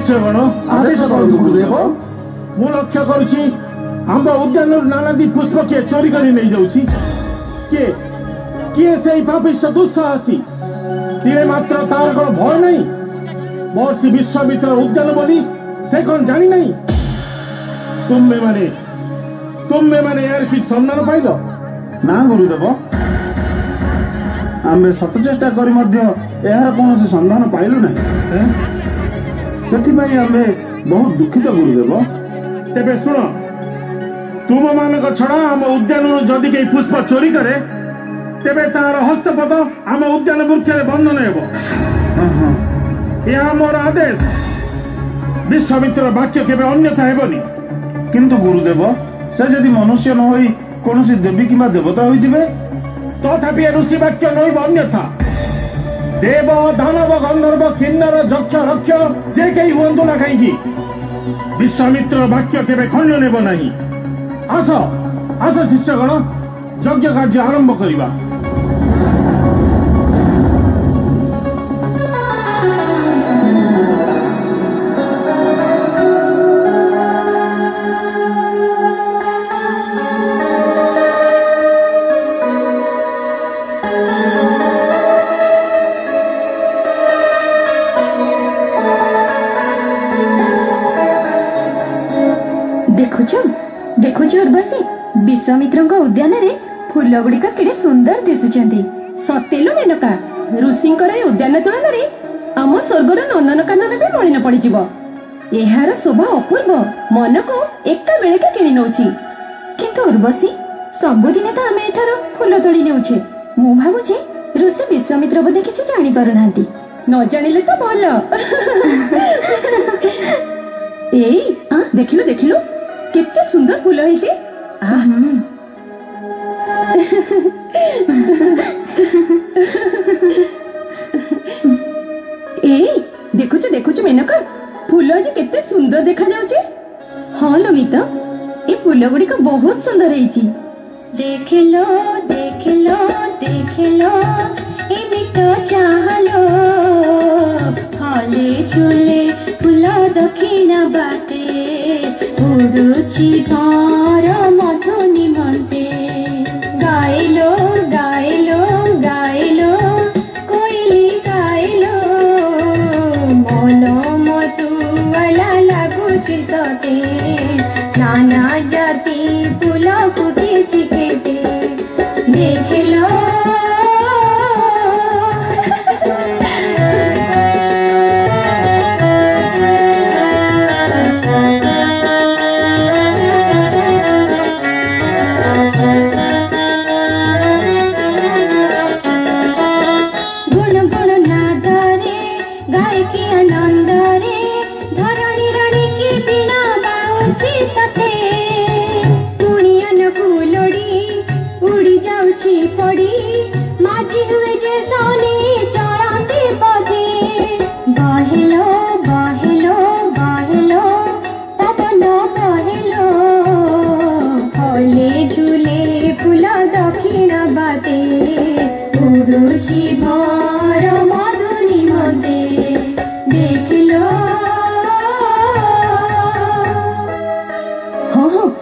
शिष्यगण आदेश करतु गुरुदेव। मु लक्ष्य करुछि आंब उद्यान नानादी पुष्प किए चोरी करी नहीं जाउछि। किए किए सेई पापिष्ट दुस्साहसी तिरे मात्र तार को भय नहीं बर्षी विश्वामित्र उद्यान बोली से कौन जानी नहीं। तुम्हें माने यार कि सम्मान पाइल ना गुरुदेव आम सत चेष्टा करी यार कौन से संधान पाइलु ना से आम बहुत दुखित गुरुदेव। तेबे शुण तुम मान छड़ा आम उद्यान जदि कई पुष्प चोरी करे तेबे तार हस्तपद आम उद्यान वृक्ष बंधन यह मोर आदेश। विश्वामित्र वाक्य केबे अन्यथा हेबनी। किंतु गुरुदेव से जदि मनुष्य न होई कौन देवी कि देवता होइथिबे तथापि ऋषि वाक्य नई अन्यथा देव दानव गंधर्व किन्नर यक्ष रक्ष जे कई हुंतु ना कहीं विश्वामित्र वाक्य केबे खण्य नेब नहीं। आस आस शिष्यगण यज्ञ कार्य आरंभ करिबा। देखुछ उर्वशी विश्वामित्र उद्यान रे फूल गुड़िक केड़े सुंदर दिशुचंती। सतेलो मेनका ऋषि उद्यान तुलन आम स्वर्गर नंदनकानन भी मलिन पड़ीज। यार शोभा अपूर्व मन को एका बेले के किणी नौछि। किंतु उर्वशी सबुदिन तो आम एठार फूल तोड़ी नेउछे। मु भाबुछे ऋषि विश्वामित्र बोधे किछि जानि पारु नांती। न जानिले तो भल। एई देखिलु देखिलु केते सुंदर फूल है जे। देखुच देखुच मेनका फूल आज केते सुंदर देखा जाउचे। हाँ लमित ए फूल गुड़ी को बहुत सुंदर है। देखलो देखलो देखलो एमित चाहलो हले झुले फूल दक्षिण बाटे उड़ुची घर मधु निमंते। गाइलो गाइलो गाइलो कोइली गाइलो मन मतुवाला लागुची सते नाना जाति फूल फुटिची केते देखलो।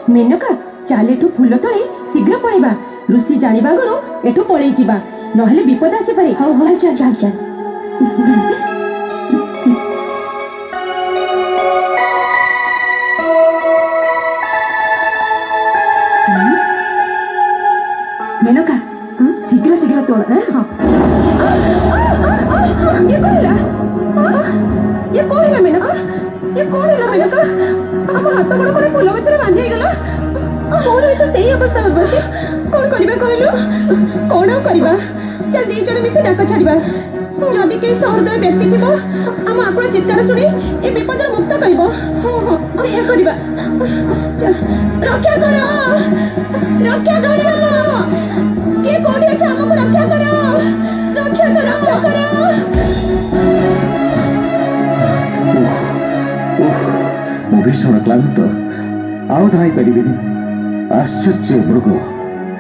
मेनका चाल एठू फूल तले शीघ्र पळेबा। ऋषि जानिबा गरो एठू पळेई जिबा नहले विपद आसी पारे। हो हो चल चल चल। मेनका शीघ्र शीघ्र तोड़। हां ये कौन है मेनका ये कौन है मेनका हम हाथ गोड़ कोने फूल गछरे बांधी गला। मोर तो सही अवस्था में बसे कौन करबा कहलु कौन करबा। चल दी जण मिसे डाक छाड़ीबा जदि के सहृदय व्यक्ति थिबो हम आपन चित्कार सुनी ए विपद मुक्त करबो। हो हो सेया करबा। चल रक्षा करो के कोठी अछि हमको रक्षा करो रक्षा करो। मु भीषण क्लांत आउ धाई परिबिनी। आश्चर्य मृग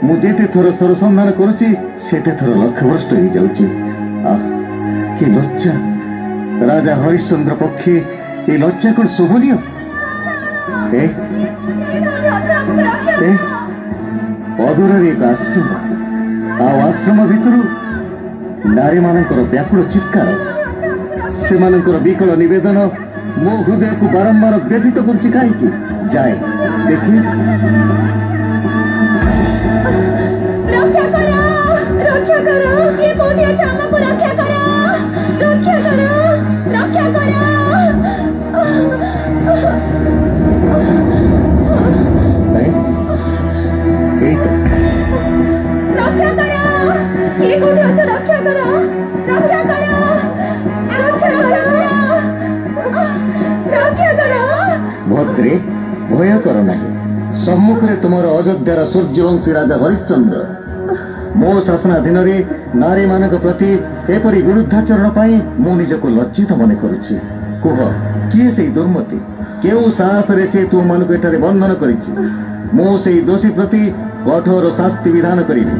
मु जेते थर स्वर संधान करुची सेते थर लक्ष्यभ्रष्ट हो जाउची। कि लज्जा राजा हरिश्चंद्र पक्षी ए लज्जा कौन शोभनीय ए अदूर एक आश्रम आश्रम भितर नारी मानकर व्याकुल चित्कार से विकल निवेदन मो हृदय को बारंबार व्यथित कर कहीं जाए देखी रक्षा करो रक्षा करो ये कोठी अछि हमको रक्षा करो रक्षा करो रक्षा करो रक्षा करो ये कोठी अछि रक्षा करो रक्षा करो रक्षा करो रक्षा करो भद्रे भय कर नहीं सम्मुखें तुमर अयोध्यार सूर्यवंशी राजा हरिश्चंद्र मो शासनाधीन नारी मान प्रति एपरी विरुद्धाचरण पाई मु निजको लज्जित मन करुछि कुह किए से दुर्मति केउ साहस रे से तु मानक एठारे बंधन करिछि मु से दोषी प्रति कठोर शास्ति विधान करिबि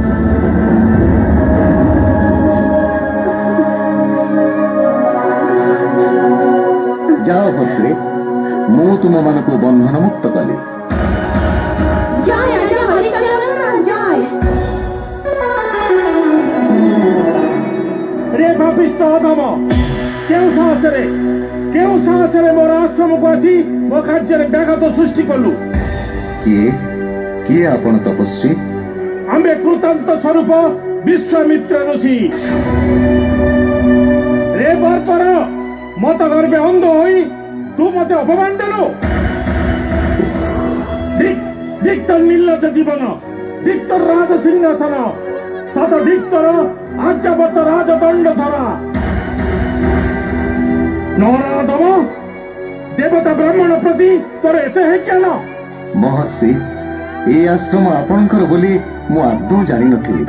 जाओ भद्रे मु तुम मान को बंधन मुक्त कली रे पापिष्ट अधम केउ साहस रे मोर आश्रम को आसी मो कार्य व्याघात सृष्टि कलु किए आपण तपस्वी आमे कृतांत स्वरूप विश्वामित्र ऋषि रे बर्पर मत गर्भे अंध होई तू मते अपमान देलु दिक्तर निर्लज जीवन दिक्तर राज सिंहासन सत दिक्तर आज्ञाबद्ध राजदंड धरा नराधम देवता ब्राह्मण प्रति तोर एते है ज्ञान महर्षि ए आश्रम आपणकर बोली मु आदौ जानि नथिली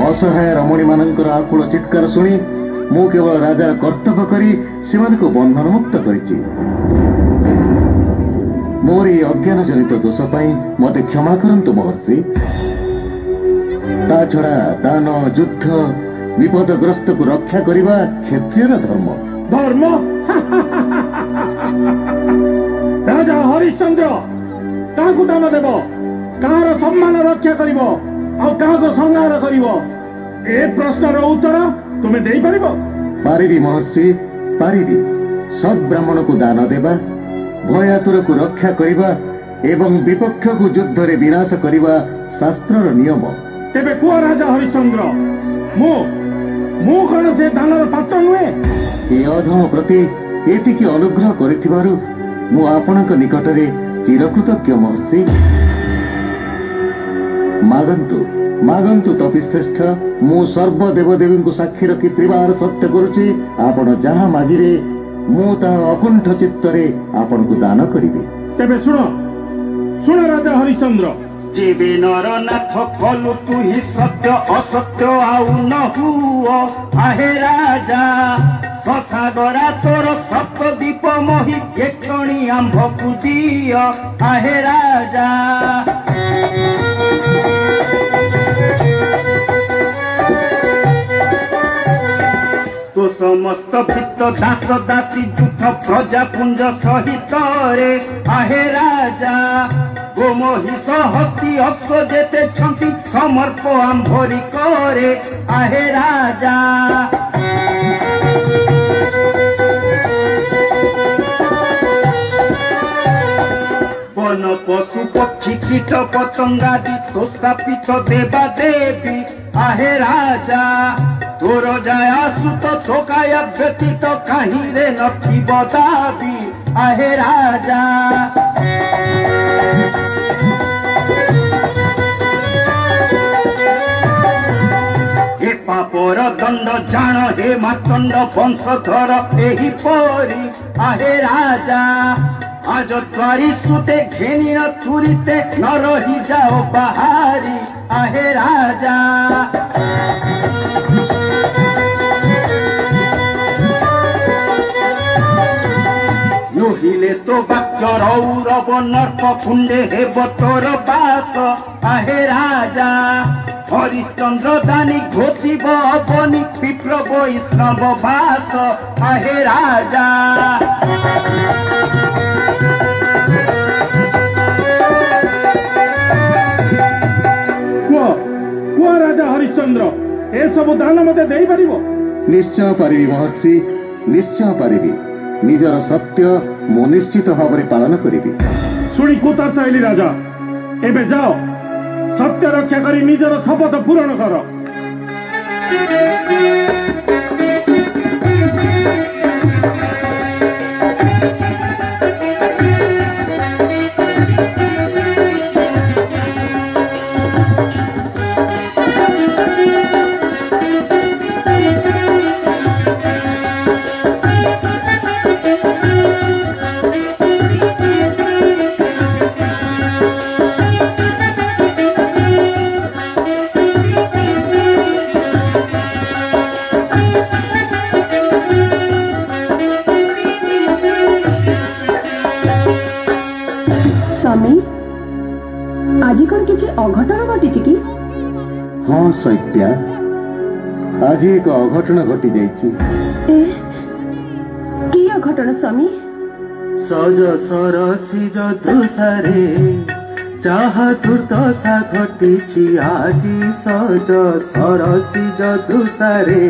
असहाय रमणी मानकर आकुल चित्कार सुनी मु केवल राजार कर्तव्य करी सेमानकु बंधन मुक्त करिछि मोर ये अज्ञान जनित दोष पाई मते क्षमा करंतु महर्षि ता छड़ा दान युद्ध विपदग्रस्त को रक्षा करिबा क्षत्रियर धर्म धर्म राजा हरिश्चंद्र काकु दान देव कार सम्मान रक्षा करिवो आ काको संहार करिवो ए प्रश्नर उत्तर तुमे देई परिबो पारिबी महर्षि पारिबी सद ब्राह्मण को दान देबा भयातुर को रक्षा करिबा एवं विपक्ष को युद्ध रे विनाश करिबा शास्त्रर नियम तेबे कुआ राजा हरिश्चंद्र मु कौन से दानर पात्र नुहे ए अधम प्रति एतिकी अनुग्रह करिथिबारु मु आपणक निकटरे चिरकृतज्ञ महर्षि मागंतु तपिश्रेष्ठ मु सर्व देवदेवी को साक्षी रखी त्रिवार सत्य करुछि आपण जहाँ मागिरे मु ता अकुंठ चित्तरे आपण को दान करिबे तेबे सुनो राजा हरिश्चंद्र जेबे नरनाथ कलु तु ही सत्य असत्य आउ न हुओ आहे राजा ससागरा तोर सप्तदीप मोहि जेक्षणी आंभ कुदिय आहे राजा तो समस्त भित्त दास दासी जुथ प्रजापुंज सहित रे आहे राजा गोमहिष हस्ती अश्व जेते छंती समर्प आंभरी करे आहे राजा वन पशु पक्षी कीट पतंगादि स्थापित देवा देवी आहे राजा तोर जाया सुत थोकाया व्यतीत कहीं रे नथिब दाबी आहे राजा हे पापर दंड जान हे मातंड वंशधर एही परी आहे राजा आज द्वारी सुते घेनी न तुरीते न रही जाओ बाहरी आहे राजा योहिले तो वाक्य रौरव नर्प कुंडे हे बतोर बास आहे राजा हरिश्चंद्र दानी घोषिब बनी विप्र वैष्णव भाष आहे राजा कुआ राजा हरिश्चंद्र ए सब दान मते देई परिबो निश्चय पारिबी महर्षि निश्चय पारिबी निजर सत्य मो निश्चित भाव पालन करिबी शुणी कुतार्थ आइली राजा एबे जाओ सत्य रक्षा करी निजर शपथ पूरण कर आज कौन किसी अघटन घटी कि हाँ शैत्या आज एक अघटन घटी जाइछि की अघटन स्वामी सज सरसी दुसारे चाह दुर्दशा घटी आज सज सरसी दुसारे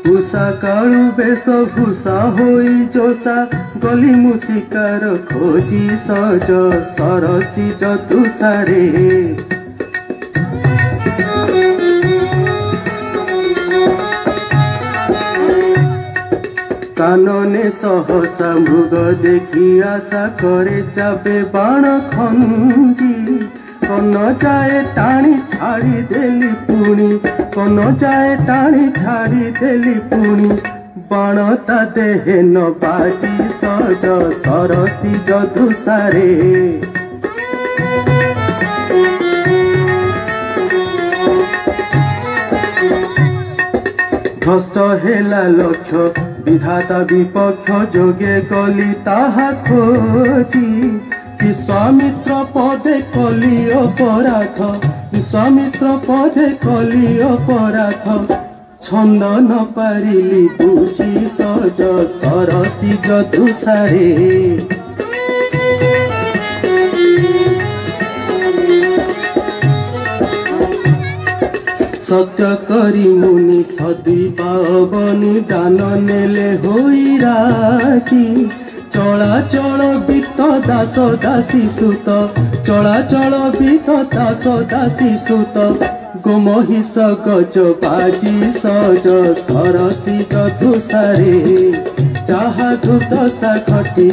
भूषा कालु बेश भूषा होई जोसा गली मुशिकार खोजी सज सरसी दुसारे कानने सहसा मृग देखी आशा करे जाबे बाण खंजी कन जाए टाणी छाड़ी देली पुणी कन जाए टाणी छाड़ी देली पुणी बाण ता देहे न बाजी सज सरसी दुसारे भ्रष्ट हेला लक्ष्य विधाता विपक्ष जोगे गली ताहा खोजी विश्वामित्र पदे कली अपराध विश्वामित्र पदे कली अपराध छंद न पारिली बुझी सज सरसी दुसारे सत्य करी मुनि सदी पावनी दान नेले होई राजी चलाचल बीत दास दासी सुत चलाचल बीत दास दासी सुत गोमहिष गज बाजी सज सरसी दुसारे जहा दुर्दशा घटी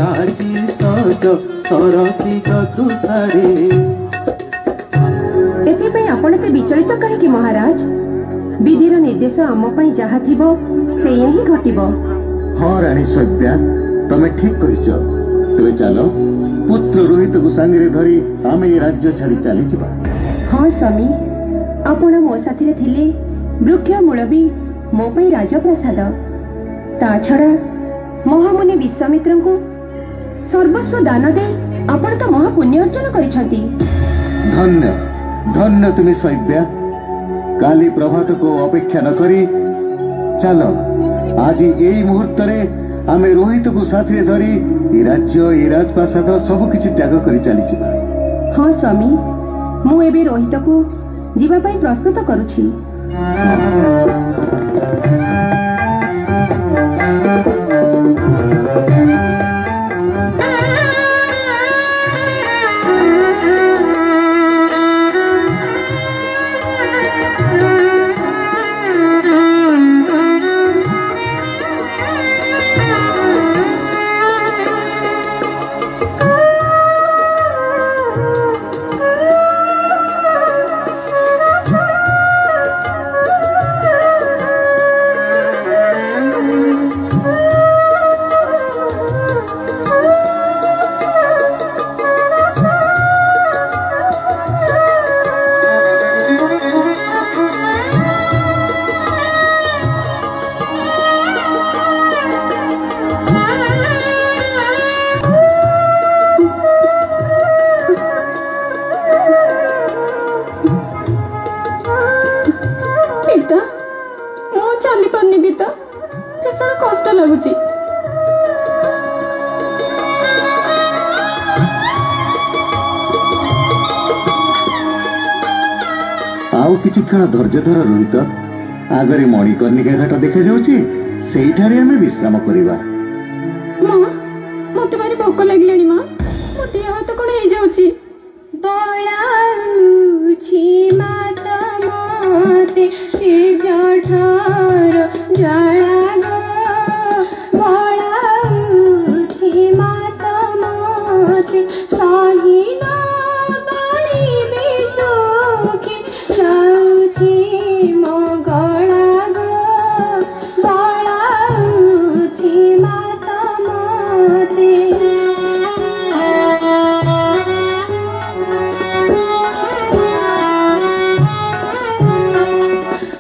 आजी सज सरसी दुसारे एथिपाई आपण ते विचलित कहीं महाराज विधिर निर्देश आम पई जहा थिबो सेया ही घटिबो हाँ रानी सत्या तमे ठीक कहिछ तबे चलो पुत्र रोहित को संगे धरी आमे ये राज्य छाड़ी चली जिबा हाँ स्वामी आपण मो साथी थिले वृक्ष मूल भी मो पई राजप्रसाद ता छड़ा महामुनि विश्वामित्र को सर्वस्व दान दे आपण तो महापुण्य अर्जन करिसंती धन्य धन्य तुम्हें सैव्या काली प्रभात को अपेक्षा न करी चलो आज यही मुहूर्त रे आमे रोहित को साथी धरी ये राज्य ये राजप्रासाद सब किछि त्याग करी चली जिबा हाँ स्वामी मु एबे रोहित को जीवा पाई प्रस्तुत करूछि आउ किछि क्षण धैर्य धर रोहित। आगरे मणिकर्णिका घाट देखा जाउछि, सेइठारे आमे विश्राम करिबा। मां मते भारी भोक लागलानी मां, मो देह हाथ कोन हे जाउछि। बळाउछि माता मते ए जठर जळा गो, बळाउछि माता मते सहिना बळी बिसुखी जाउछि मो गळा गो, बळाउछि माता मते।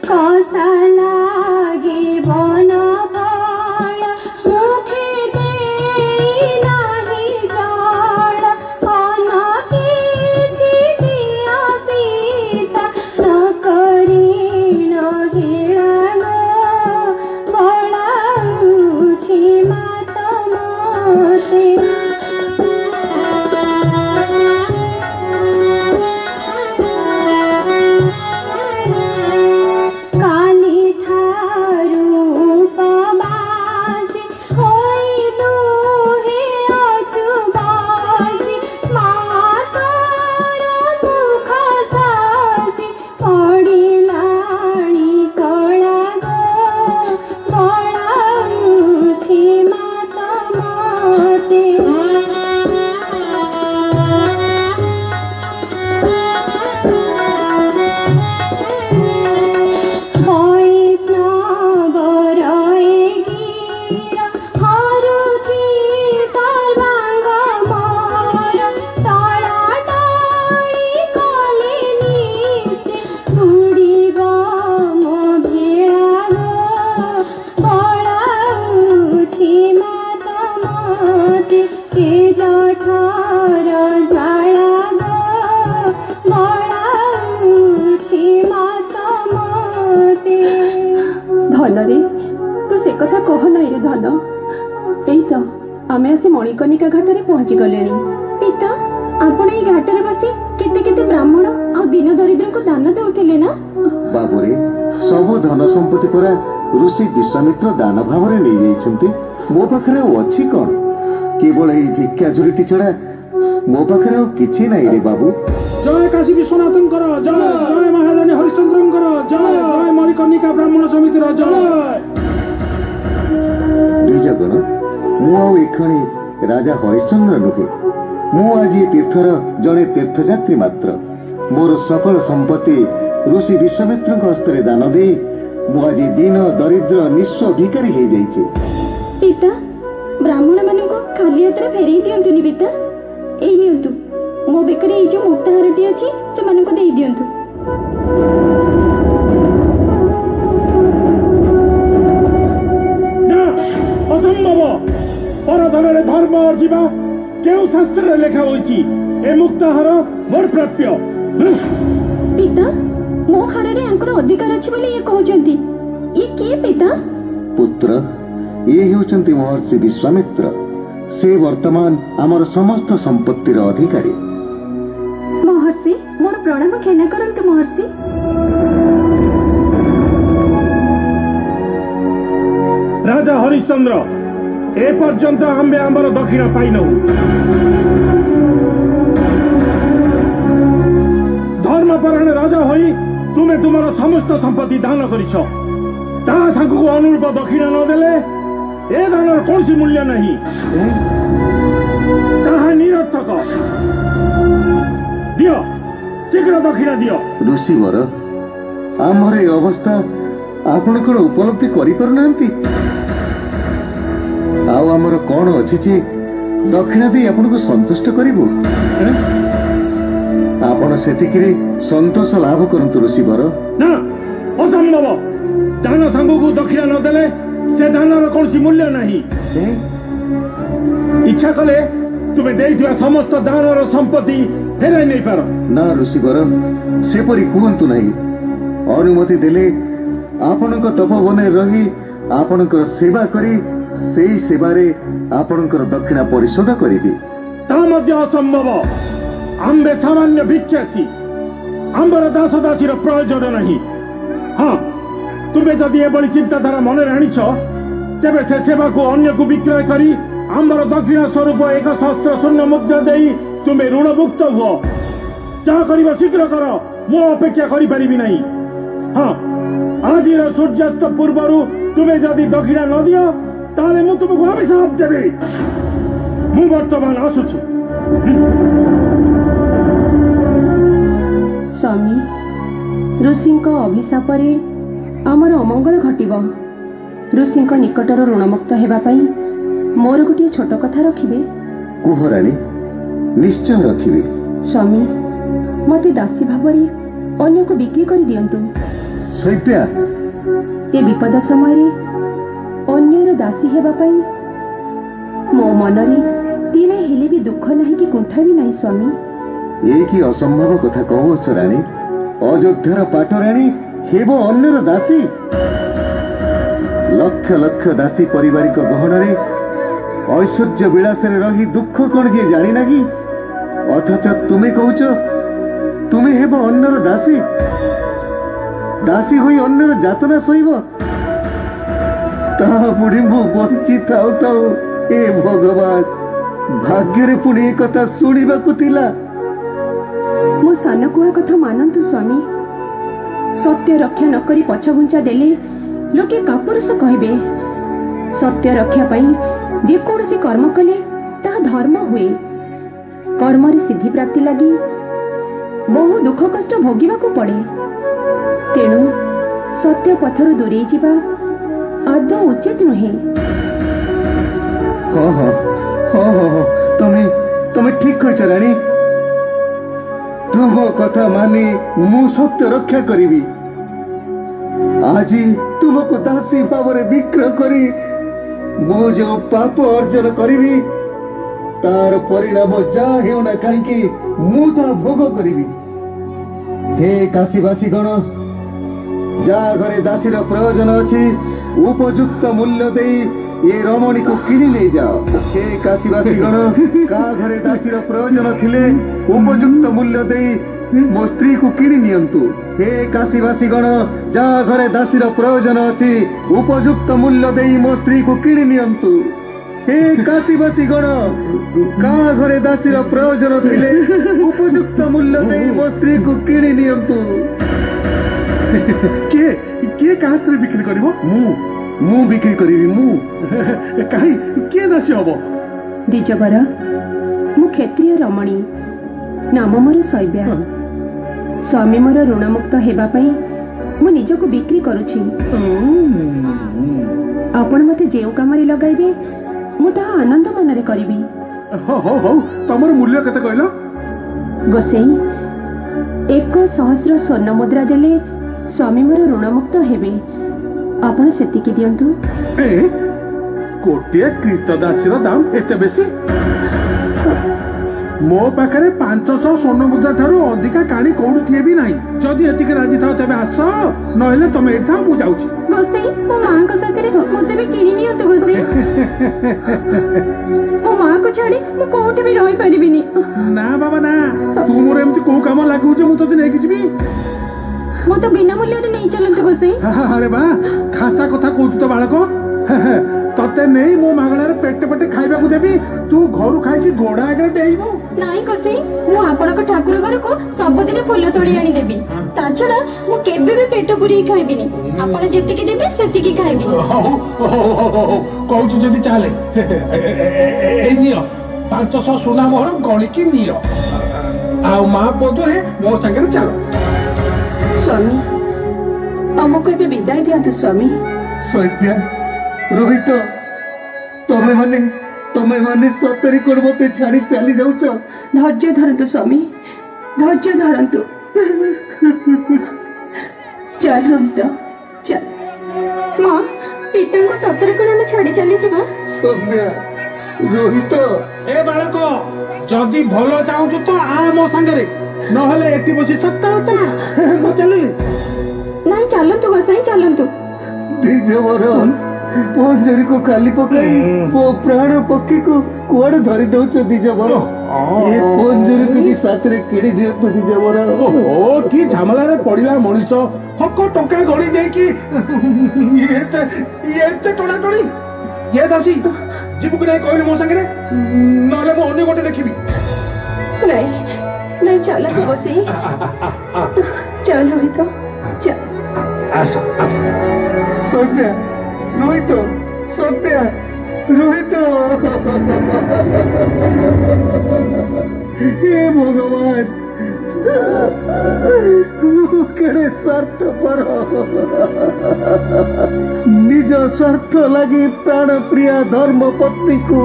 कसा लागे बन फल मुखे देई नाही जल, अन्न किछि दिया पिता न करिण हेळा गो, बळाउछि माता मते। काली ठारू उपवासी होई दुहे अछुबासी, मातार मुख सासी पडिलाणी कळा गो, बळाउछि माता मते। वैष्णव रये गिर हरुछि सर्वांग मोर, तळाटाळी कले निश्चे बुडिब मो भेळा गो, बळाउछि माता मते ए जठर ज्वाळा गो, बळाउछि माता मते। धन रे तू से कथा कह नहीं रे धन, एई तो आमे आसी मणिकर्णिका घाटरे पहुंची गलेनी। पिता आपण एई घाटरे बसी केते केते ब्राह्मण आ दीन दरिद्र को दान देउथिले ना? बाबुरे सबु धन संपत्ति परा ऋषि विश्वामित्र दान भावरे नै जाइछन्ति। मो पाखरे अछि कोन? केवल एई भिक्षा झुरीटी छडा मो पाखरे किछि नै रे बाबू। जय काशी विश्वनाथन कर जय, जय महारानी हरिश्चंद्रन कर जय, जय मणिकर्णिका ब्राह्मण समितिर जय। दुईजगण मु आउ एखणी राजा हरिश्चंद्र नुहे, मु आज तीर्थर जड़े तीर्थयात्री मात्र। मोर सकल संपत्ति ऋषि विश्वामित्र हस्तरे दान दे मु आज दीन दरिद्र निस्व भिकारी हो जाइए। पिता ब्राह्मण मानक खाली हाथ फेरई दियंतुनी पिता, एई नियंतु मो बेकरे एई जो मोटा हारटी अछि से मानको देई दियंतु। ना असंभव, परधନରେ धर्म अर्जिबा केउ शास्त्र लेखा होइछि? ए मुक्ताहार मोर प्राप्य। पिता मो हाररे अंकर अधिकार अछि बोली ये कहउचंती, ये के पिता? पुत्र ये हेउचंती महर्षि विश्वामित्र, से वर्तमान आमर समस्त संपत्तिर अधिकारी। महर्षि मोर प्रणाम खेना करंतु महर्षि। राजा हरिश्चंद्र ए पर्यंत आम्बे आमर दक्षिणा पाइनौ। धर्मपरायण राजा होई तुमे तुमर समस्त संपत्ति दान करिछ, ता सागु अनुरूप दक्षिणा न देले ए दानर कोनसी मूल्य नहीं, ताहा निरर्थक। दियो शीघ्र दक्षिणा दियो। ऋषिवर आमर ए अवस्था आपण कोन उपलब्धि करि परनांती? आउ आमर कोन अछि जे दक्षिणा दे आपण को संतुष्ट करिवो? आपण सेतिकिरे संतोष लाभ करंतु ऋषिवर। ना असंभव, दान सांगु को दक्षिणा न देले से दानर कोनसी मूल्य नहीं। इच्छा कले तुमे देइथिबा समस्त दानर संपत्ति फेराई नहीं पार। ना ऋषिवर सेपरी कुहंतु नहीं, अनुमति देले आपणक तपोवने रही आपणकर सेवा करी सेई सेवारे आपणकर दक्षिणा परिशोध करिबी। ता मध्य असंभव, आम्बे सामान्य भिक्षासी, आंबर दास दासीर प्रयोजन नहीं। हाँ तुम्हें जदि एभली चिंताधारा मन आनीच तेरे से सेवा को अन्य को विक्रय करी आंबर दक्षिणा स्वरूप 1,000 स्वर्ण मुद्रा दे तुम्हें ऋणमुक्त हुआ। जहाँ कर शीघ्र कर, मु अपेक्षा करी नहीं। हाँ आज सूर्यास्त पूर्वर तुम्हें जदि दक्षिणा न दियो ताले मु तुमको अभिशाप देवी। मु वर्तमान आसुची। स्वामी ऋषि अभिशाप आमर अमंगल घटिब। ऋषि निकटर ऋणमुक्त हेबाई मोर गोटे छोट कथा रखिबे? कुह रानी, निश्चय रखिबे। स्वामी मते दासी भावरे अन्य को बिक्री कर दियंतु। शैप्या ए विपद समय अन्यर दासी हेबाई मो मनरे तिने हेले भी दुख नहीं कि कुंठा भी नहीं। स्वामी ये कि असंभव कथा कहूच रानी। अयोध्यार पाटराणी हेब अन्यर दासी। लक्ष लक्ष दासी पारिवारिक गहनरे ऐश्वर्य विलास रही दुख कौन जी जानी ना कि? अथच तुम्हें कहूच तुम्हें हेब अन्यर दासी। दासी हुई अन्यर जातना सोईब। बुढ़ी मु बंची थाउ थाउ ए भगवान भाग्य पुणी एक कथा शुणा मो सान कुआ कथा मानतु स्वामी। सत्य रक्षा नकरी पछघुंचा देले लोके कापुरुष कहबे। सत्य रक्षा पाई जे कोनसी कर्म कले ता धर्म हुए। कर्म रे सिद्धि प्राप्ति लगी बहु दुख कष्ट भोगिबा को पड़े। तेणु सत्य पथरु दूरे जीवा आदौ उचित नुहे। तुम्हें ठीक कह रानी। तुम कथा मानी मु सत्य रक्षा करी। आज तुमको दासी भाव विक्रय करी मु जो पाप अर्जन करी तार परिणाम जा हेउना कहीं मु ता भोग करी। हे काशीवासी गण, जा घरे दासीर प्रयोजन अच्छी उपयुक्त मूल्य दे ये रमणी को किणी ले जाओ। हे काशीवासी गण, का घरे दासीर प्रयोजन थिले उपयुक्त मूल्य दे मो स्त्री को किणी नियंतु। हे काशीवासी गण, जा घरे दासीर प्रयोजन अच्छी उपयुक्त मूल्य दे मो स्त्री को किणी नियंतु। हे काशीवासी गण, का घरे दासीर प्रयोजन थिले उपयुक्त मूल्य दे मो स्त्री को किणी नियंतु। किए कहा स्त्री बिक्री करिवो? मु बिक्री करिवि। मु काई किए दासी हबो? द्विजवर मु क्षेत्रीय रमणी, नाम मोर शैव्या। स्वामी मोर ऋणमुक्त हेबा पई मु निजको बिक्री करूछि। आपण मते जेउ कामरे लगाइबे मु ता आनंद मनरे करिबी। हो तमर मूल्य कते कहलो? गोसेई 1,000 स्वर्ण मुद्रा देले स्वामी मोर ऋणमुक्त हेबे। आपण सेतिकी दियंतु। गोटे कृतदासीर दाम एते बेसी? मो पाखरे 500 स्वर्ण मुद्रा ठारू अधिका काणी कोउठिए भी नाही। जदि एतिके राजी थाओ तबे आस, नहेले तमे एठा मु जाउछि। गोसेई मो मां को साथरे मते भी किणी नियंतु। गोसेई मो मां को छाडी मु कोउठी भी रहि परिबिनी। ना बाबा ना, तू मोर एमति को काम लागु जे मु तते नै किछबी। मो तो बिना मूल्य रे नै चलंतु। गोसेई अरे बा खासा कथा कहू तो बालको। तते नहीं मो मागणार पेटे पेटे खाइबा को देबी, तू घर खाई कि घोड़ा आगे डेइबो। नाई गोसेई मु आपण को ठाकुर घर को सब दिन फूल तोड़ी आनी देबी। ता छडा मु केबे भी पेट पुरी खाइबिनी। आपण जेतिकी देबे सेतिकी खाइबी। कहू जदी चाले ए नियो 500 सोना मोहर गणी की नियो। आ मां पोदो है मो संगे चलो। स्वामी हमको भी विदाई दियंतु। स्वामी शैप्या, रोहित, तमे माने सतरी कोन मते छाड़ी चली जाउछ? धैर्य धरंतु स्वामी, धैर्य धरंतु। चल रोहित चल। मां पिता को सतरी कोन छाड़ी चली जीवा। सौम्या, रोहित ए बालको जदी भलो चाहू तो आ मो संगे, नहले एटी बसी सत्ता होता मो चली। नहीं चलंतु गोसाई चलंतु। द्विजवर पंजरी को खाली पकाई मो प्राण पक्षी को कुआड़े धरी दौच। द्विजवर ଏ ପଞ୍ଜୁରୀକୁ ବି ସାଥିରେ କିଣି ଦିଅନ୍ତୁ ନିଜମରା। ଓହୋ କି ଝାମେଲାରେ ପଡିଲା ମଣିଷ। ହକ ଟଙ୍କା ଗଳି ଦେଇକି ଏତେ ଟଣାଟଣି। ଇଏ ଦାସୀ ଯିବୁ କି ନାଇଁ କହିଲୁ ମୋ ସାଙ୍ଗରେ, ନହେଲେ ମୁଁ ଅନ୍ୟ ଗୋଟେ ଦେଖିବି। ନାଇଁ ନାଇଁ ଚାଲ ବସି ଚାଲ ରୋହିତ ଚାଲ। ଆସ ଆସ। ସୌମ୍ୟା, ରୋହିତ, ସୌମ୍ୟା, ରୋହିତ। हे भगवान, केड़े स्वार्थपर। निज स्वार्थ लगी प्राण प्रिया धर्म पत्नी को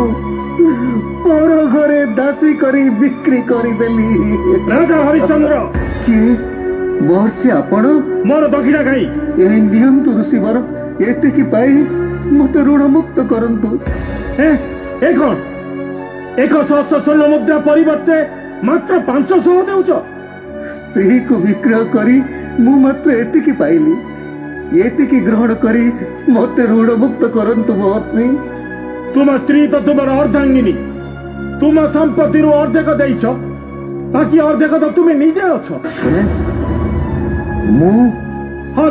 पर घरे दासी करी बिक्री करदेली। राजा हरिश्चंद्र किए महर्षि आपण मोर दक्षिणा खाई यही नियंतु ऋषिवर एतिकी पाई मत ऋण मुक्त करंतु। एक सहस्र स्वर्ण मुद्रा परिवर्ते मात्र 500 देउछ। स्त्री को विक्रय करी मु मात्र एतिकी पाइली। एतिकी ग्रहण करी मत ऋण मुक्त करंतु महर्षि। तुम स्त्री तो तुमर अर्धांगिनी, तुम संपत्ति अर्धेक देइछ, बाकी अर्धेक तो तुम निजे अछ। मु हाँ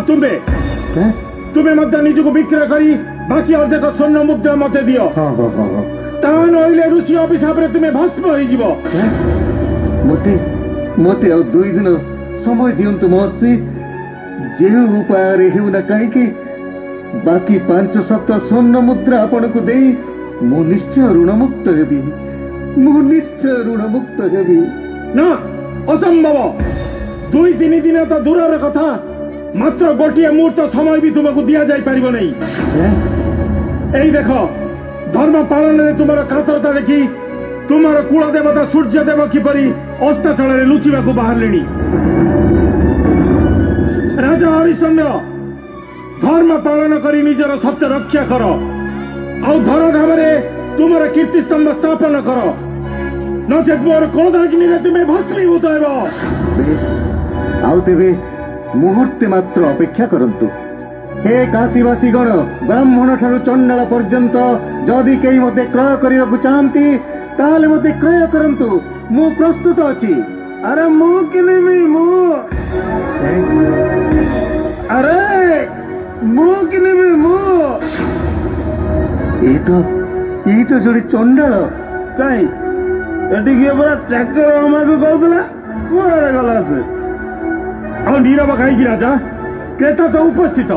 तुम्हें मध्य निजको विक्रय करी बाकी अर्धेक स्वर्ण मुद्रा मते दियो। ता नइले ऋषि अभिशाप रे तुम्हें भस्म होई जीवो। मते मते आ 2 दिन समय दियंतु महर्षि। जे उपाय रे हेउ ना काहे कि बाकी 500 स्वर्ण मुद्रा आपण को देई मु निश्चय ऋण मुक्त हेबी। मु निश्चय ऋण मुक्त हेबी। ना असंभव। 2-3 दिन तो दूरर कथा, मात्र गोटे मुहूर्त समय भी तुमको दिया जाई परिबो नहीं। एई देखो धर्म पालन में तुमर कातरता देखी तुमर कुल देवता सूर्य देव किपरि अस्ताचल लुचिबा को बाहरलेनी। राजा हरिश्चंद्र धर्म पालन करी निजर सत्य रक्षा कर, आउ धर धाम तुमर कीर्ति स्तंभ स्थापन कर, नचेत मोर क्रोधाग्नि रे तुमे भस्मीभूत हेब। आउ तेबे मुहूर्ते मात्र अपेक्षा करंतु। हे काशीवासी गण, ब्राह्मण ठारू चंडाल पर्यंत जदि केही मते क्रय करिବାକୁ चाहନ୍ତି ताले मते क्रय करंतु। मु प्रस्तुत अछि। अरे मु किनिबी मु, अरे मु किनिबी मु। ए तो जोड़ी चंडाल काई एटी के बरा चाकर हमको कहउतला कुआरे गला से। आ नीरव काई की राजा क्रेता तो उपस्थित,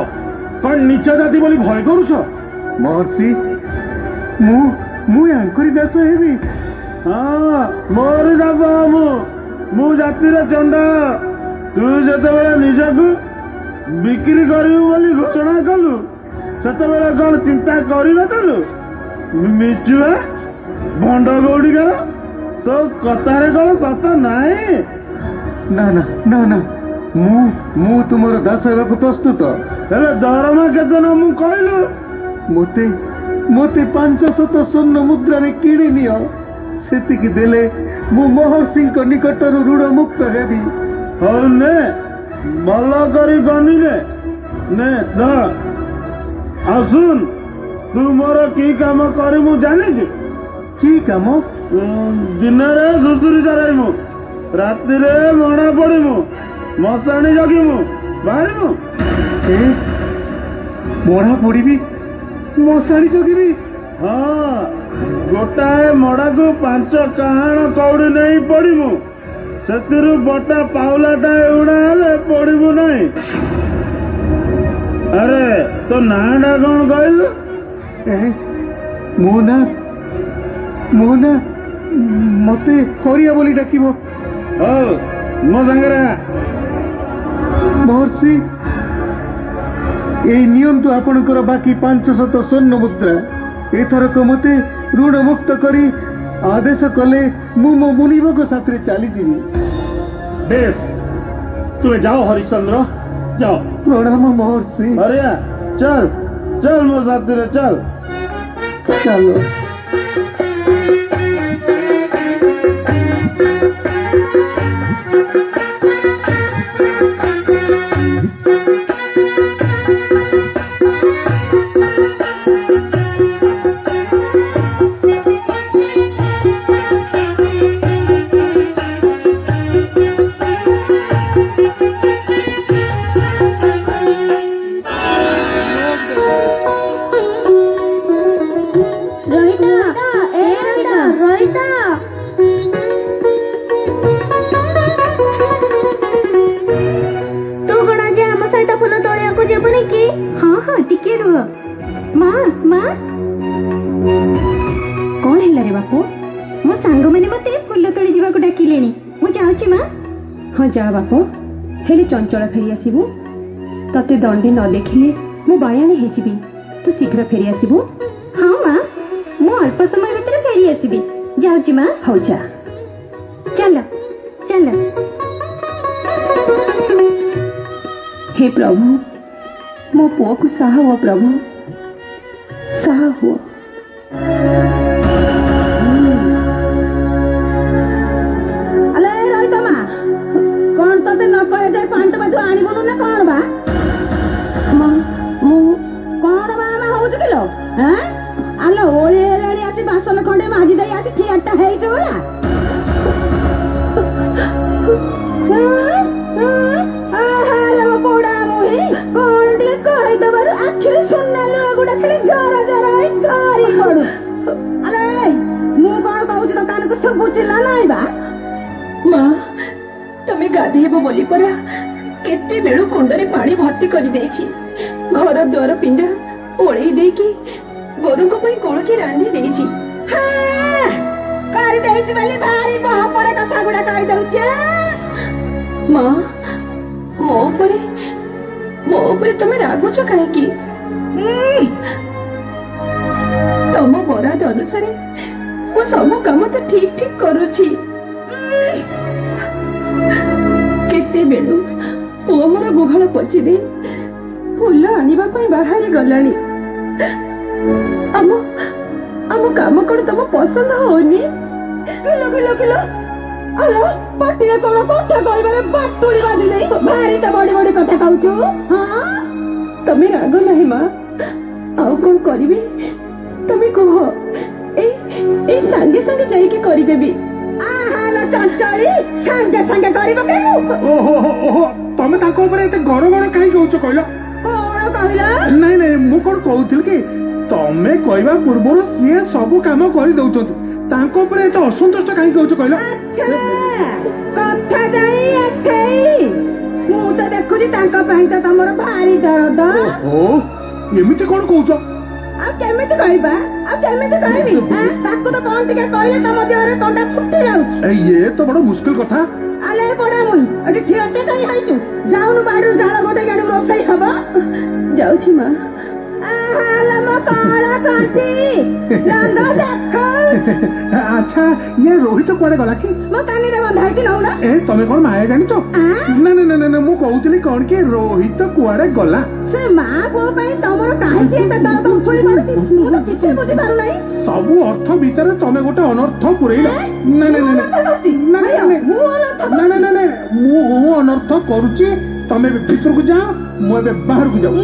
कौन नीचा जाति बोली भय करूछ? महर्षि मु यांकरी दास हेबी। हाँ मोरी दास मु जाति रे चंडा। तू जेतेबेले निजकु बिक्री करिबु बोली घोषणा कलु सेतेबेले कौन चिंता करि नथलु? मिचुआ भंड गौड़ीकर तो कतारे कौन सत नाई? ना ना ना ना मु तुमर दास हेबाकु प्रस्तुत। हेले दरमा केते न मु कहलु? मोते 500 स्वर्ण मुद्रा रे किणी नियो। सेतिकी देले मु महर्षि निकटरू ऋण मुक्त हेबी। हौ ने भल करी गनी ने द आसुन तू मोर की काम करी मु जानी की काम? दिन रे घुसुरी चराइमु, राति रे मणा पड़िमु, मशाणी जगिमु, बाहरिमु। मड़ा पड़ी मशाणी जगिबी? हाँ गोटाए मड़ा को 5 काहाण कौड़ी नहीं पड़िमु, सेतिरु बटा पाउलाटा एउडा हेले पड़िमु नहीं। अरे तो नाडा कौन कहलु? मो ना मते हरिया बोली डाकिबो। हो मो संगरे महर्षि এই নিয়ন্তু ଆପଣଙ୍କର ବାକି 500 ସ୍ୱର୍ଣ୍ଣ ମୁଦ୍ରା ଏଥରକ ମତେ ଋଣ ମୁକ୍ତ କରି ଆଦେଶ କଲେ ମୁଁ ମୋ ମୁନିବଙ୍କ ସାଥିରେ ଚାଲିଯିବି। ବେଶ ତୁମେ ଯାଅ ହରିଶ୍ଚନ୍ଦ୍ର ଯାଅ। ପ୍ରଣାମ महर्षि। अरे चल चल मो साथी रे चल ଚାଲ। रोहिता तू कौन आज आम सहित फुल तोलिया को जेबुनी कि? हाँ हाँ टिके रुह। माँ माँ कौन है रे बापू? मो सांग मैंने मते फुल तोली जीवा को डाकिले मु जाउची माँ। हाँ जा बापू हेले चंचल फेरी आसीबू तते दंडी न देखिले मु बायाणी हेजिबी तू शीघ्र फेरी आसीबू। हाँ माँ मु अल्प समय भीतर फेरी आसीबी जाउची माँ। हौ जा चल चल। हे प्रभु मो पुओ को साहा हुआ प्रभु साहा हुआ। अले रोहिता माँ कौन तते न कहे जाए पांच बाजू आनी बोलू ना कौन बा? मु कौन बा मा होउछ किलो? हैं आलो ओळे हेलाणी आसी बासन खंडे माजी दई आसी ठियाटा हेई चोला। पोड़ा मुही कौन टे कहे दबार आखिरे सुनना लोगुडा खाली जरा जरा झरी पडु। अरे मु कौन कहूछ तो कान को सब बुझिला नाही बा? माँ तमे गाधेब बोली परा केते बेळु कुंडरे पानी भर्ती करी देछि घर द्वार पिंडा ओळेई देकी गोरुक पई कोळची रांधी देछि। हां करी देछि बोली भारी बह पर कथा गुडा कहि दउछ। माँ मो ऊपर तमे रागुछ काहे की? तम बराद अनुसार मो सब काम तो ठीक ठीक करूछि केते बेलु पुओ मोर गुहाल पची दे फूल आनिबा पई बाहर गलाणी। आम काम कौन तुम पसंद होनी? किलो किलो किलो अलो पाटिया कोन कथा कहबारे बाटुली बाजू नहीं भारी तो बड़ी बड़ी कथा कहूछु। हां तमे राग नहीं माँ आउ कौन करिबी तमे कह ए संगे संगे जाई के करि देबी। आहालो चंचली संगे संगे करिबो केनु? ओहो ओहो तमे ताको ऊपर एते गड़ गड़ काई कहउछ कहलो? कोन कहिला? नहीं नहीं मु कोन कहउथिल कि तमे कहबा पूर्वरो सिए सब काम करि दउछत तांको ऊपर एते असंतुष्ट काई कहउछ कहलो? अच्छा कथा जाई एथेई मु तो देखुची तांको पई तो तमरो भारी दर्द। ओहो एमिति कोन कहउछ? आ केमिति कहबा? आ केमिति कहबी? हां ताको तो कोन टिके कहले तम देहरे कोनटा फुटी जाउछ। ये तो बड़ मुश्किल कथा। आले पडा मुई अटी ठियाते काई हाइचु जाउनु बाडु जाळ गोटे गाडु रोसई हबो। जाउछि माँ। आहालो म काळा कांटी रंग देखो। अच्छा ये रोहित कुआडे गला कि? म कानी रे बंधाइछि नौ ना। ए तमे कोन माया जानिछ? ना ना ना ना मु कहउतली कोन के रोहित कुआडे गला? से मां को पई तमरो काहे कि एते दर्द उछुली पडुछि मु तो किछि बुझि पारु नै। सबु अर्थ भीतर तमे गोटे अनर्थ पुरैलो। ना ना ना ना ना ना ना मु अनर्थ करूची तमे भीतर को जाओ मु एबे बाहर को जाऊ।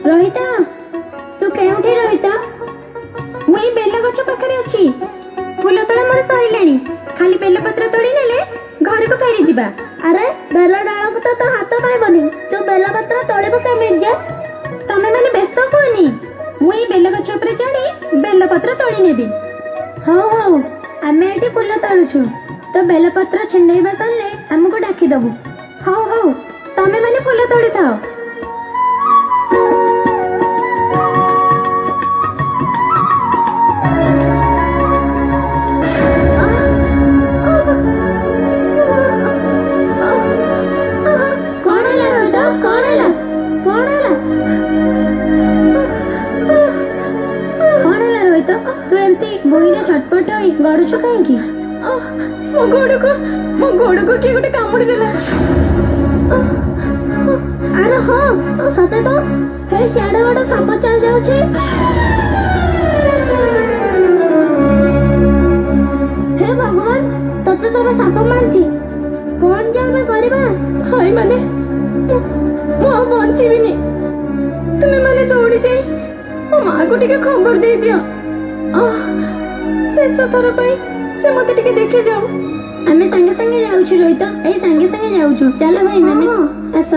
रोहिता तू केउठी रोहिता? मुई बेल गछ पाखरे अछि फूल तोड़ा मोर सइलाणी खाली बेल पत्र तोड़ी नेले घर को फेरी जिबा। अरे बेल डाल को तो हाथ पाइबनी तू बेल पत्र तोड़बो केमिति जे? तमे माने व्यस्त होनी मुई बेल गछ ऊपर चढ़ी बेल पत्र तोड़ी नेबी। हो हो आमे एठी फूल तोड़ुछु तो बेल पत्र छिंडेइबा सल्ले हमको डाकी दबु। हौ हौ तमे माने फूल तोड़ी थाओ। छटपट होई गडुछु काहेकि? मो गोड़ को किए गोटे कामुड़ी देला। अरे हाँ सते तो हे सियाडे गोटे साप चल जाउछि। हे भगवान तते तो साप मारछि कोन जाबे करबा? हाय माने मो बंचिबिनी तुमे माने दौड़ी जाई मो मां को टिके खबर दे दियो। शेष थर से मत टिके देखे जाओ आमे संगे संगे जाउछु रोहित ए संगे संगे जाउछु चलो भाई माने आस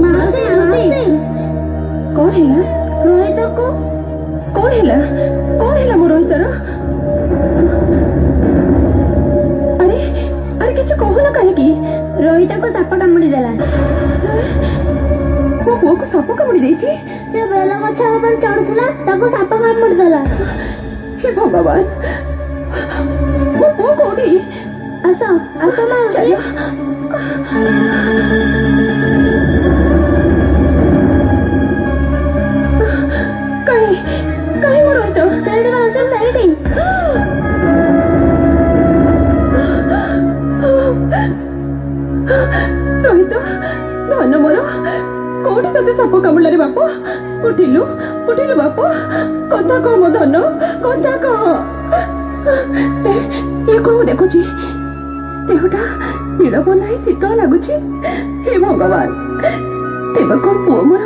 माउसी माउसी कौन है रोहित को कौन है मो रोहित अरे अरे किछ कहो ना कहे की रोहित को साप कामुड़ी देला वो पुओ को साप कामुड़ी देछि से बेला गछ ऊपर चढ़ुथला ताको साप कामुड़ी देला हे भगवान वो पुओ कोठी आस आस माउसी कहीं कहीं मो रोहित साइड माउसी साइड रोहित धन मोर कोठी तते साप कामुड़ला रे बापू उठिलु उठिलु बापू कथा कह मो धन कथा कह ये कोन मु देखुची देहटा नीरव नाही शीतल लागुची हे भगवान तेबा कोन पुओ मोर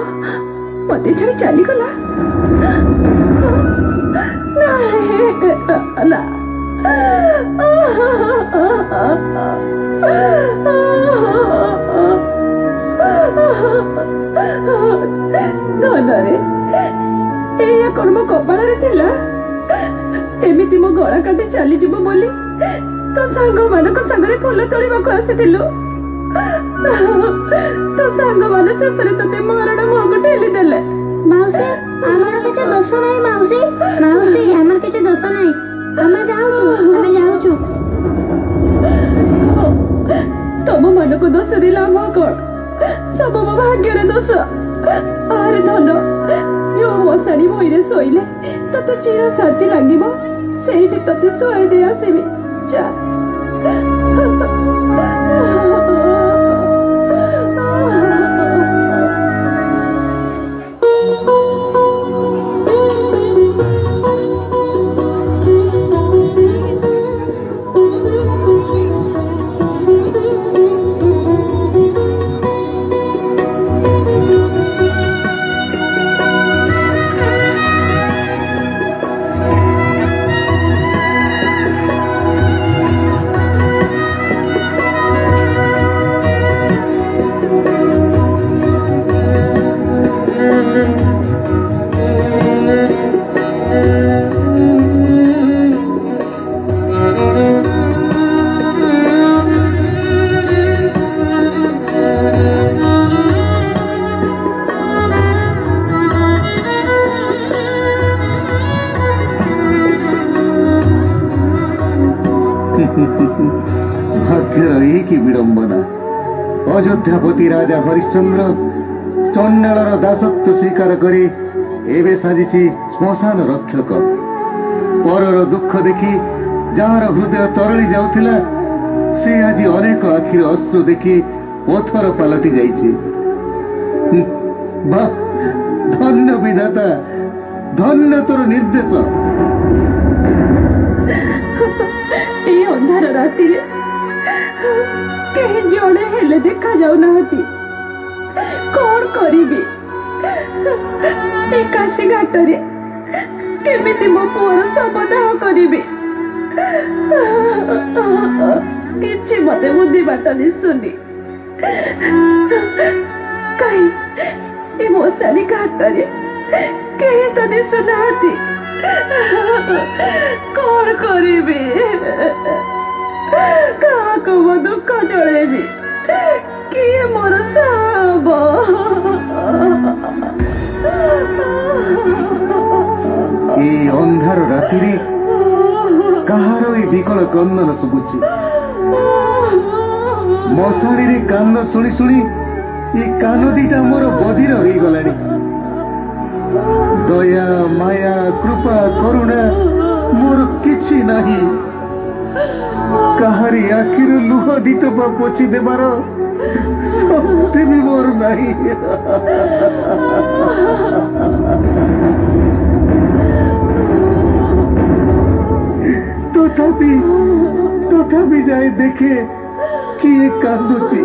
मते छाड़ी चली गला ना धनरे एया कोन मो कपाଳରେ थिला एमिति मो गळा काटे चली जिवो बोली तो सांग मानक संगरे फूल तोड़िबाको आसीथिलु तो सांग मान शेषरे तते मरण मुहको ठेली देले माउसी आमार किछ दोष नाही माउसी माउसी आमार किछ दोष नाही आमे जाउछु तम मन को दोष दिला मो कोन सब मो भाग्यर दोष आरे धन जो मशाणी भइरे सोइले तते चिर शांति लागिबो सेठी तते सोई दे आसीबी जा भाग्यर एक विडंबना अयोध्यापति राजा हरिश्चंद्र चंडालर दासत्व स्वीकार करी एबे साजिछि श्मशान रक्षक परर दुख देखि जार हृदय तरली जाउथिला से आज अनेक आखिर अश्रु देखि पथर पलटि जाइछि धन्य विधाता धन्य तोर निर्देश ए अंधार राति रे कहीं जड़े हेले देखा जाऊ नाहती कौन करिबी एकासी घाट रे केमिति मो पुअर शवदाह करिबी किछि मते बुद्धि बाट दिसुनी कहीं ए मशाणी घाट रे कहीं तो दिसुनाहती कौन करिबी काको मो दुख जळेबी किए मोर साब ए अंधार राति रे कहार ए विकल क्रंदन सुबुछि मशाणी रे कान शुणी शुणी ए कान दीटा मोर बधिर होई गलानी दया माया कृपा करुणा मोर किछि नाही कहारी आखिर लुह दिटपा पोछि देबार शक्ति भी मोर नाही तथापि जाए देखे किए कांदुची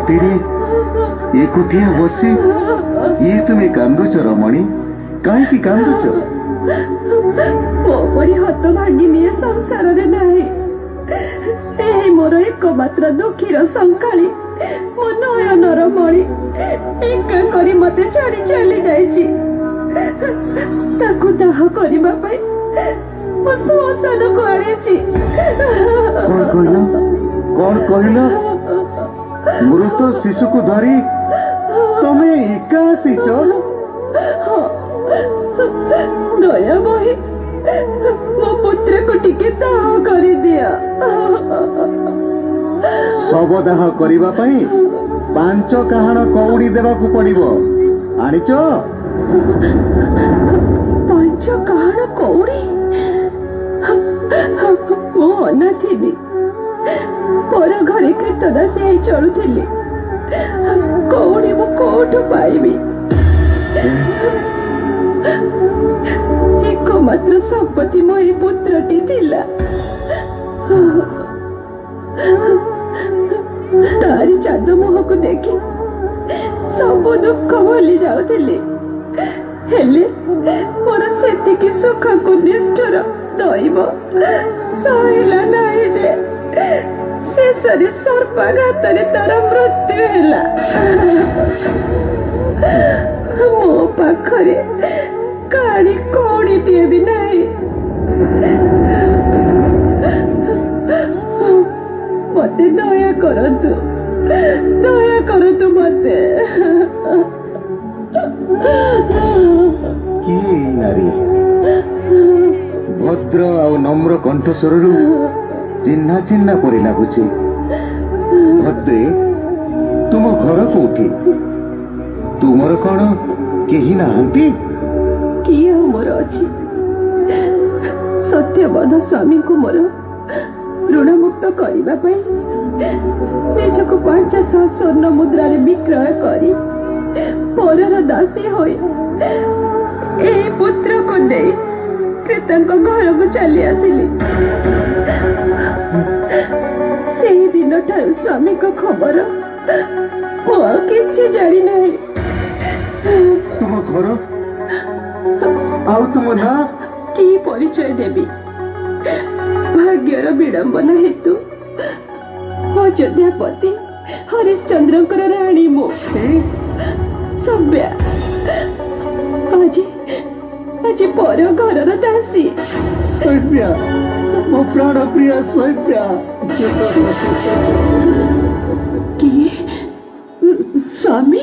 ରାତିରେ ଏକୁଟିଆ ବସି ଇଏ ତୁମେ କାନ୍ଦୁଛ ରମଣୀ? କାହିଁକି କାନ୍ଦୁଛ? ମୋ ପରି ହତ ଭାଙ୍ଗିନି ଏ ସଂସାରରେ ନାହିଁ। ଏହି ମୋର ଏକମାତ୍ର ଦୁଃଖୀର ସଙ୍କାଳି ମୋ ନୟନର ମଣି ଏକା କରି ମତେ ଛାଡି ଚାଲି ଯାଇଛି। ତାକୁ ଦାହ କରିବା ପାଇଁ ମୁଁ ଶ୍ମଶାନକୁ ଆଣିଛି। କଣ କହିଲ? ମୃତ ଶିଶୁକୁ ଧରି ତମେ ଏକା ଆସିଛ? ଦୟା ବହି ମୋ ପୁତ୍ରକୁ ଟିକେ ଦାହ କରିଦିଅ। ଶବଦାହ କରିବା ପାଇଁ 5 କାହାଣ କଉଡ଼ି ଦେବାକୁ ପଡିବ। ଆଣିଛ? 5 କାହାଣ କଉଡ଼ି? ମୁଁ ଅନାଥିନି, ପର ଘରେ କୀର୍ତ୍ତଦାସୀ ହେଇ ଚଳୁଥିଲି। କଉଡ଼ି ମୁଁ କୋଉଠୁ ପାଇବି? ଏକମାତ୍ର ସମ୍ପତ୍ତି ମୋ ଏ ପୁତ୍ରଟି ଥିଲା। ତାରି ଚାନ୍ଦ ମୁହଁକୁ ଦେଖି ସବୁ ଦୁଃଖ ଭୁଲି ଯାଉଥିଲି। ହେଲେ ମୋର ସେତିକି ସୁଖକୁ ନିଷ୍ଠୁର ଦଇବ ସହିଲା ନାହିଁ ଯେ ଶେଷରେ ସର୍ପାଘାତରେ ତାର ମୃତ୍ୟୁ ହେଲା। ମୋ ପାଖରେ କାଳି କଉଡ଼ିଟିଏ ବି ନାହିଁ। ମତେ ଦୟା କରନ୍ତୁ, ଦୟା କରନ୍ତୁ ମତେ। କିଏ ନାରୀ? ଭଦ୍ର ଆଉ ନମ୍ର କଣ୍ଠସ୍ୱରରୁ ଚିହ୍ନା ଚିହ୍ନା ପରି ଲାଗୁଛି। ଭଦ୍ରେ, ତୁମ ଘର କୋଉଠି? ତୁମର କଣ କେହି ନାହାନ୍ତି? କିଏ ଆଉ ମୋର ଅଛି? ସତ୍ୟବଧ ସ୍ୱାମୀଙ୍କୁ ମୋର ଋଣମୁକ୍ତ କରିବା ପାଇଁ ନିଜକୁ 500 ସ୍ୱର୍ଣ୍ଣ ମୁଦ୍ରାରେ ବିକ୍ରୟ କରି ପରର ଦାସୀ ହୋଇ ଏହି ପୁତ୍ରକୁ ନେଇ କ୍ରେତାଙ୍କ ଘରକୁ ଚାଲି ଆସିଲି। ସେହି ଦିନଠାରୁ ସ୍ୱାମୀଙ୍କ ଖବର ମୁଁ ଆଉ କିଛି ଜାଣିନାହିଁ। ତୁମ ଘର ଆଉ ତୁମ ନାଁ? କି ପରିଚୟ ଦେବି? ଭାଗ୍ୟର ବିଡ଼ମ୍ବନା ହେତୁ ଅଯୋଧ୍ୟାପତି ହରିଶ୍ଚନ୍ଦ୍ରଙ୍କର ରାଣୀ ମୁଁ ସଭ୍ୟା। ଆଜି ପର ଘରର ଦାସୀ। ସଭ୍ୟା, ମୋ ପ୍ରାଣ ପ୍ରିୟା ସଭ୍ୟା। କିଏ? ସ୍ୱାମୀ?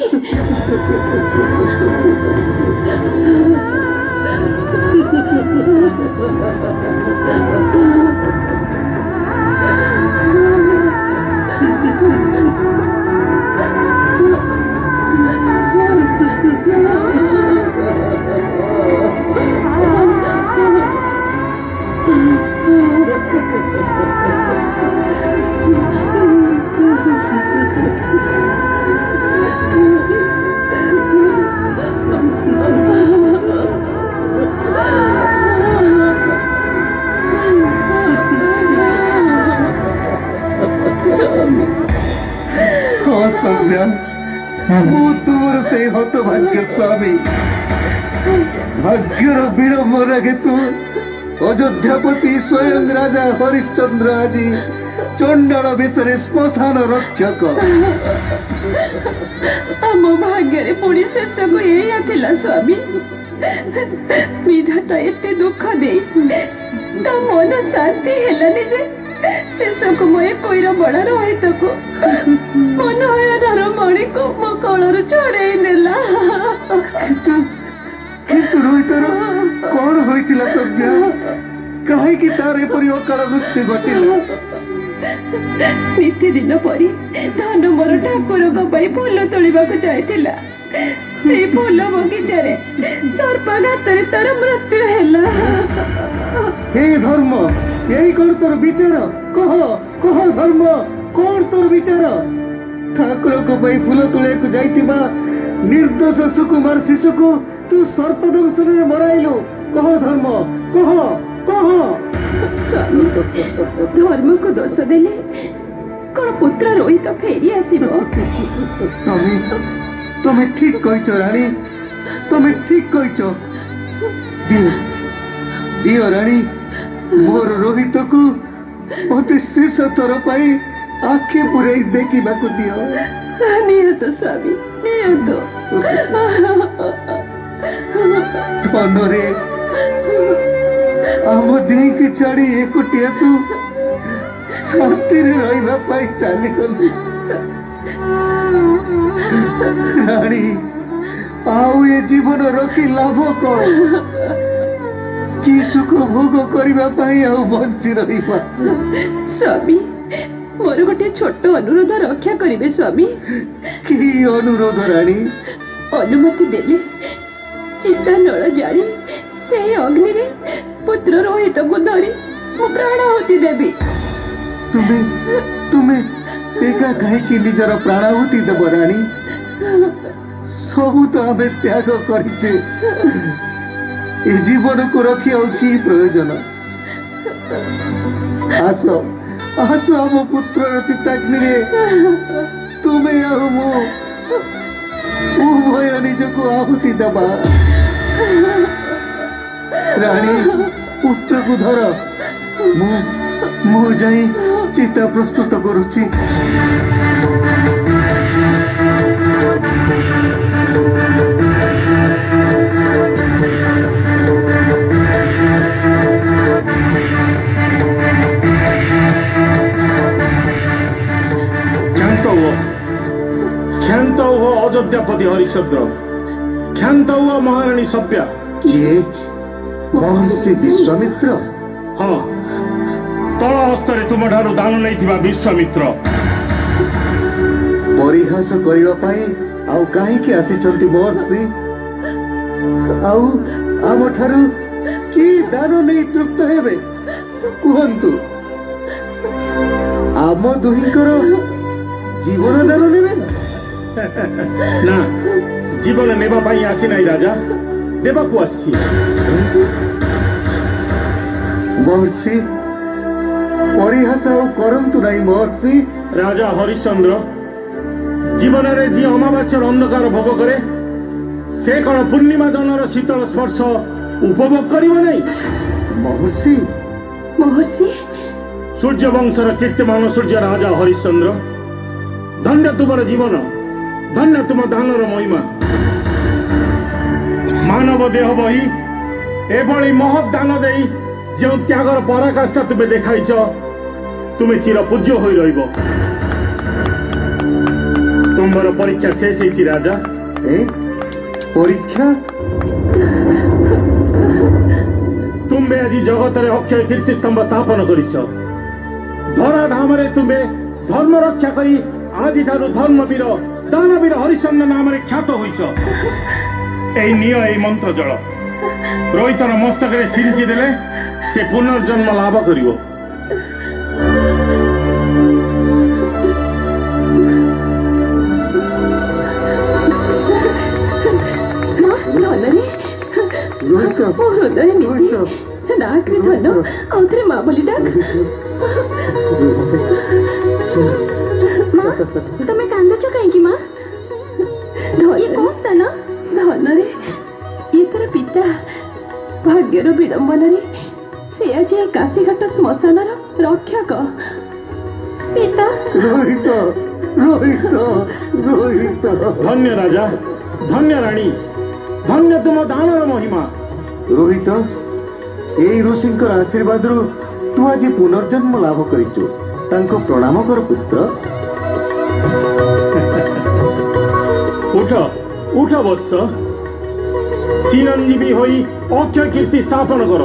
ସଭ୍ୟା, ମୁଁ ତୁମର ସେଇ ହତଭାଗ୍ୟ ସ୍ୱାମୀ। ଭାଗ୍ୟର ବିଡ଼ମ୍ବନା ହେତୁ ଅଯୋଧ୍ୟାପତି ସ୍ୱୟଂ ରାଜା ହରିଶ୍ଚନ୍ଦ୍ର ଆଜି ଚଣ୍ଡାଳ ବେଶରେ ଶ୍ମଶାନ ରକ୍ଷକ। ଆମ ଭାଗ୍ୟରେ ପୁଣି ଶେଷକୁ ଏଇଆ ଥିଲା ସ୍ୱାମୀ। ବିଧାତା ଏତେ ଦୁଃଖ ଦେଇ ତା ମନ ଶାନ୍ତି ହେଲାନି ଯେ ଶେଷକୁ ମୋ ଏ କୋଇର ବଡ଼ ରୋହିତକୁ ମୋ ନୟନର ମଣିକୁ ମୋ କୋଳରୁ ଛଡ଼େଇ ନେଲା। କିନ୍ତୁ ରୋହିତର କଣ ହୋଇଥିଲା ସଭ୍ୟା? କାହିଁକି ତାର ଏପରି ଅକାଳ ମୃତ୍ୟୁ ଘଟିଲା? ନିତିଦିନ ପରି ଧନ ମୋର ଠାକୁରଙ୍କ ପାଇଁ ଫୁଲ ତୋଳିବାକୁ ଯାଇଥିଲା। ସେଇ ଫୁଲ ବଗିଚାରେ ସର୍ପାଘାତରେ ତାର ମୃତ୍ୟୁ ହେଲା। ହେ ଧର୍ମ, ଏଇ କଣ ତୋର ବିଚାର? କହ କହ ଧର୍ମ, କଣ ତୋର ବିଚାର? ଠାକୁରଙ୍କ ପାଇଁ ଫୁଲ ତୋଳିବାକୁ ଯାଇଥିବା ନିର୍ଦ୍ଦୋଷ ସୁକୁମାର ଶିଶୁକୁ ତୁ ସର୍ପ ଦଂଶନରେ ମରାଇଲୁ। କହ ଧର୍ମ, କହ କହ। ଧର୍ମକୁ ଦୋଷ ଦେଲେ कौन पुत्र रोहित फेरी आसीबो तुम्हें ठीक कहिच रानी तुम्हें ठीक कहिच दियो रानी मोर रोहित को मते शेष थर पाई आखे पुरे देखा दियो नियत स्वामी नियत धनरे आम दी की छाड़ी एकुटिया तू शांति रहा चली गली रानी आउ ये जीवन रखी लाभ कौन कि सुख भोग करने बंची रहा स्वामी मोर गोटे छोट अनुरोध रक्षा करिवे स्वामी कि अनुरोध रानी अनुमति देले चिता नल जारी से अग्नि रे पुत्र रोहित को धरी मु प्राणाहुति देवी तुम्हें तुम्हें एका कहीं निजर प्राणाहुति देव रानी सबू तो आम त्याग करे जीवन को रखी कि प्रयोजन आस आस आम पुत्र चिताग्नि तुम्हें उभय निज को आहुति देवा रानी पुत्र को धर मु जाई चिता प्रस्तुत करुची ख्यात हुआ अयोध्यापति हरिश्चंद्र ख्यात हुआ महारानी सभ्या किए महर्षि विश्वामित्र हाँ तल हस्तरे तुम ठारू दान नहीं विश्वामित्र परिहास करने आउ कहीं आसी महर्षि आउ आम ठारू कि दान नहीं तृप्त हेबे कहतु आम दुहींकर जीवन दान नेबे ना जीवन नेबा पाई आसी नहीं राजा देवा को आसी महर्षि परिहास करंतु नहीं महर्षि राजा हरिश्चंद्र जीवन रे जी अमावास्यर अंधकार भोग करे से कौन पूर्णिमा जनर शीतल स्पर्श उपभोग करिव नहीं महर्षि महर्षि सूर्य वंशर कीर्तिमान सूर्य राजा हरिश्चंद्र धन्य तुमर जीवन धन्य तुम दानर महिमा मानव देह बही एभली महत दान दे जो त्यागर पराकाष्ठा तुम्हें देखाइछ तुम्हें चिर पूज्य हो रहिबो तुमर परीक्षा शेष होइछि राजा परीक्षा तुम्हें आज जगत रे अक्षय कीर्ति स्तंभ स्थापन करिछ धरा धाम रे तुम्हें धर्म रक्षा करी आज ठारू धर्मवीर दानवीर हरिश्चंद्र नाम रे ख्यात होइछ एई निय एई मंत्र जल रोहितर मस्तक रे सिंची देले से पुनर्जन्म लाभ करिवो हृदय डाक धन आउथरे माँ बोली डाक माँ तुम्हें कांदुच कहीं माँ ये कौन स्थान धन रे ये तर पिता भाग्यर विडंबन रे से आज काशीघाट श्मशान रक्षक पिता रोहित रोहित रोहित धन्य राजा धन्य रानी धन्य तुम दानर महिमा रोहित यही ऋषिंकर आशीर्वाद तू आज पुनर्जन्म लाभ करिचु तांको प्रणाम कर पुत्र उठ उठ वत्स चिरंजीवी होई अक्षय कीर्ति स्थापन कर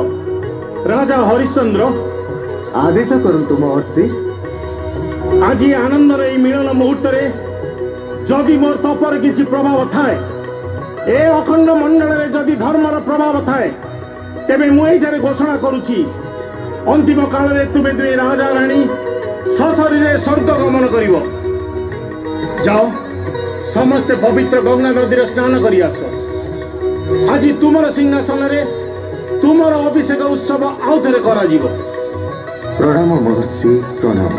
राजा हरिश्चंद्र आदेश करंतु महर्षि आज आनंदर এই মিলন মুহূর্তে যদি মোর তপর কিছু প্রভাব থাকে এ অখণ্ড মণ্ডଳରେ যদি ধর্মর প্রভাব থাকে তেবে মু এইখানে ঘোষণা করুছি अंतिम काल रे तुमे दुई राजा रानी सशरीरे स्वर्ग गमन करिव जाओ समस्ते पवित्र गंगा नदी स्नान करि आस आज तुमर सिंहासन रे तुमर अभिषेक उत्सव आउ थरे करा जीव प्रणाम महर्षि प्रणाम